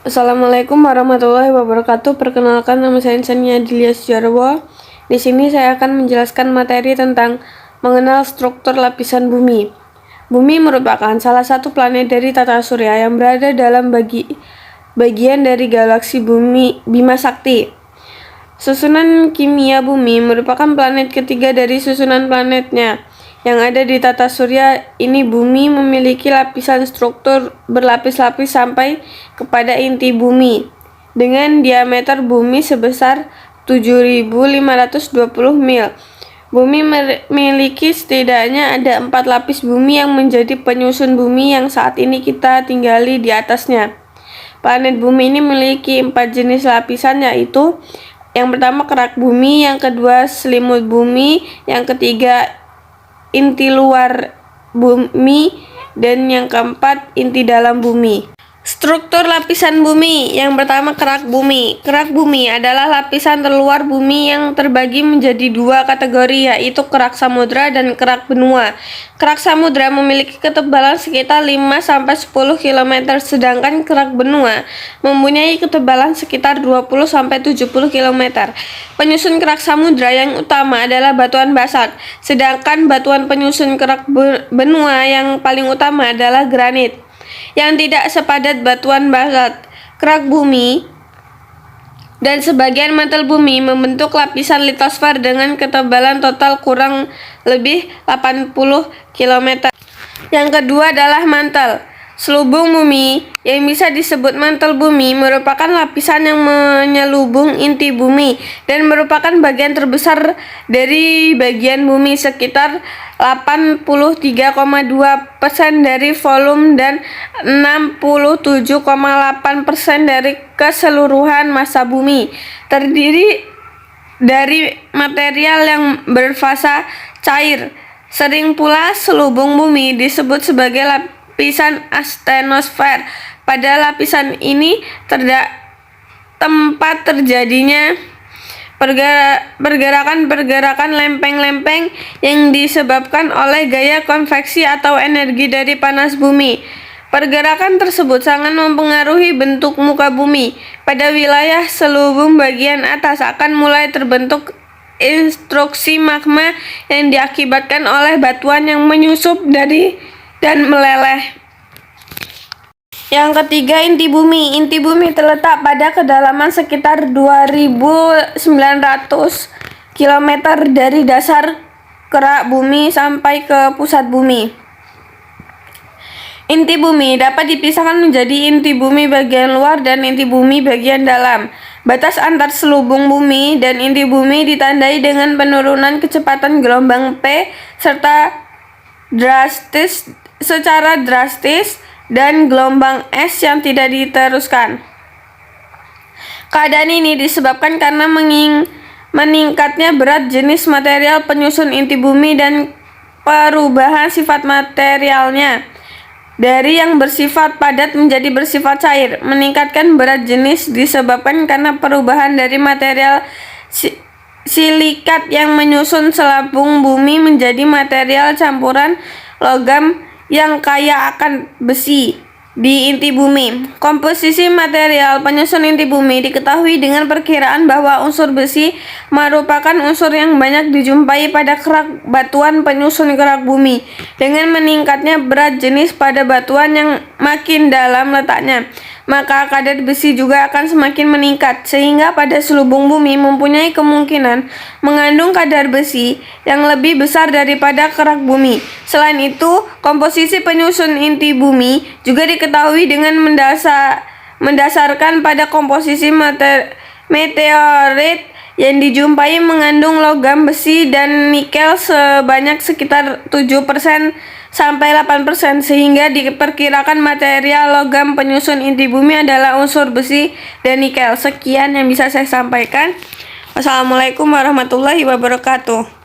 Assalamualaikum warahmatullahi wabarakatuh. Perkenalkan, nama saya Insania Dilia Sujarwo. Di sini saya akan menjelaskan materi tentang mengenal struktur lapisan bumi. Bumi merupakan salah satu planet dari tata surya yang berada dalam bagian dari galaksi Bima Sakti. Susunan kimia bumi merupakan planet ketiga dari susunan planetnya yang ada di tata surya ini. Bumi memiliki lapisan struktur berlapis-lapis sampai kepada inti bumi dengan diameter bumi sebesar 7.520 mil. Bumi memiliki setidaknya ada 4 lapis bumi yang menjadi penyusun bumi yang saat ini kita tinggali di atasnya. Planet bumi ini memiliki 4 jenis lapisan, yaitu yang pertama kerak bumi, yang kedua selimut bumi, yang ketiga inti luar bumi, dan yang keempat inti dalam bumi. Struktur lapisan bumi. Yang pertama kerak bumi. Kerak bumi adalah lapisan terluar bumi yang terbagi menjadi dua kategori, yaitu kerak samudra dan kerak benua. Kerak samudra memiliki ketebalan sekitar 5-10 km, sedangkan kerak benua mempunyai ketebalan sekitar 20-70 km. Penyusun kerak samudra yang utama adalah batuan basalt, sedangkan batuan penyusun kerak benua yang paling utama adalah granit yang tidak sepadat batuan basalt. Kerak bumi dan sebagian mantel bumi membentuk lapisan litosfer dengan ketebalan total kurang lebih 80 km. Yang kedua adalah mantel. Selubung bumi yang bisa disebut mantel bumi merupakan lapisan yang menyelubung inti bumi dan merupakan bagian terbesar dari bagian bumi, sekitar 83,2% dari volume dan 67,8% dari keseluruhan massa bumi. Terdiri dari material yang berfasa cair. Sering pula selubung bumi disebut sebagai lapisan astenosfer. Pada lapisan ini tempat terjadinya pergerakan lempeng-lempeng yang disebabkan oleh gaya konveksi atau energi dari panas bumi. Pergerakan tersebut sangat mempengaruhi bentuk muka bumi. Pada wilayah selubung bagian atas akan mulai terbentuk instruksi magma yang diakibatkan oleh batuan yang menyusup dan meleleh. Yang ketiga, inti bumi. Inti bumi terletak pada kedalaman sekitar 2.900 km dari dasar kerak bumi sampai ke pusat bumi. Inti bumi dapat dipisahkan menjadi inti bumi bagian luar dan inti bumi bagian dalam. Batas antar selubung bumi dan inti bumi ditandai dengan penurunan kecepatan gelombang P secara drastis dan gelombang S yang tidak diteruskan. Keadaan ini disebabkan karena meningkatnya berat jenis material penyusun inti bumi dan perubahan sifat materialnya dari yang bersifat padat menjadi bersifat cair. Meningkatkan berat jenis disebabkan karena perubahan dari material silikat yang menyusun selubung bumi menjadi material campuran logam yang kaya akan besi di inti bumi. Komposisi material penyusun inti bumi diketahui dengan perkiraan bahwa unsur besi merupakan unsur yang banyak dijumpai pada kerak batuan penyusun kerak bumi. Dengan meningkatnya berat jenis pada batuan yang makin dalam letaknya, maka kadar besi juga akan semakin meningkat, sehingga pada selubung bumi mempunyai kemungkinan mengandung kadar besi yang lebih besar daripada kerak bumi. Selain itu, komposisi penyusun inti bumi juga diketahui dengan mendasarkan pada komposisi meteorit yang dijumpai mengandung logam besi dan nikel sebanyak sekitar 7% sampai 8%, sehingga diperkirakan material logam penyusun inti bumi adalah unsur besi dan nikel. Sekian yang bisa saya sampaikan. Wassalamualaikum warahmatullahi wabarakatuh.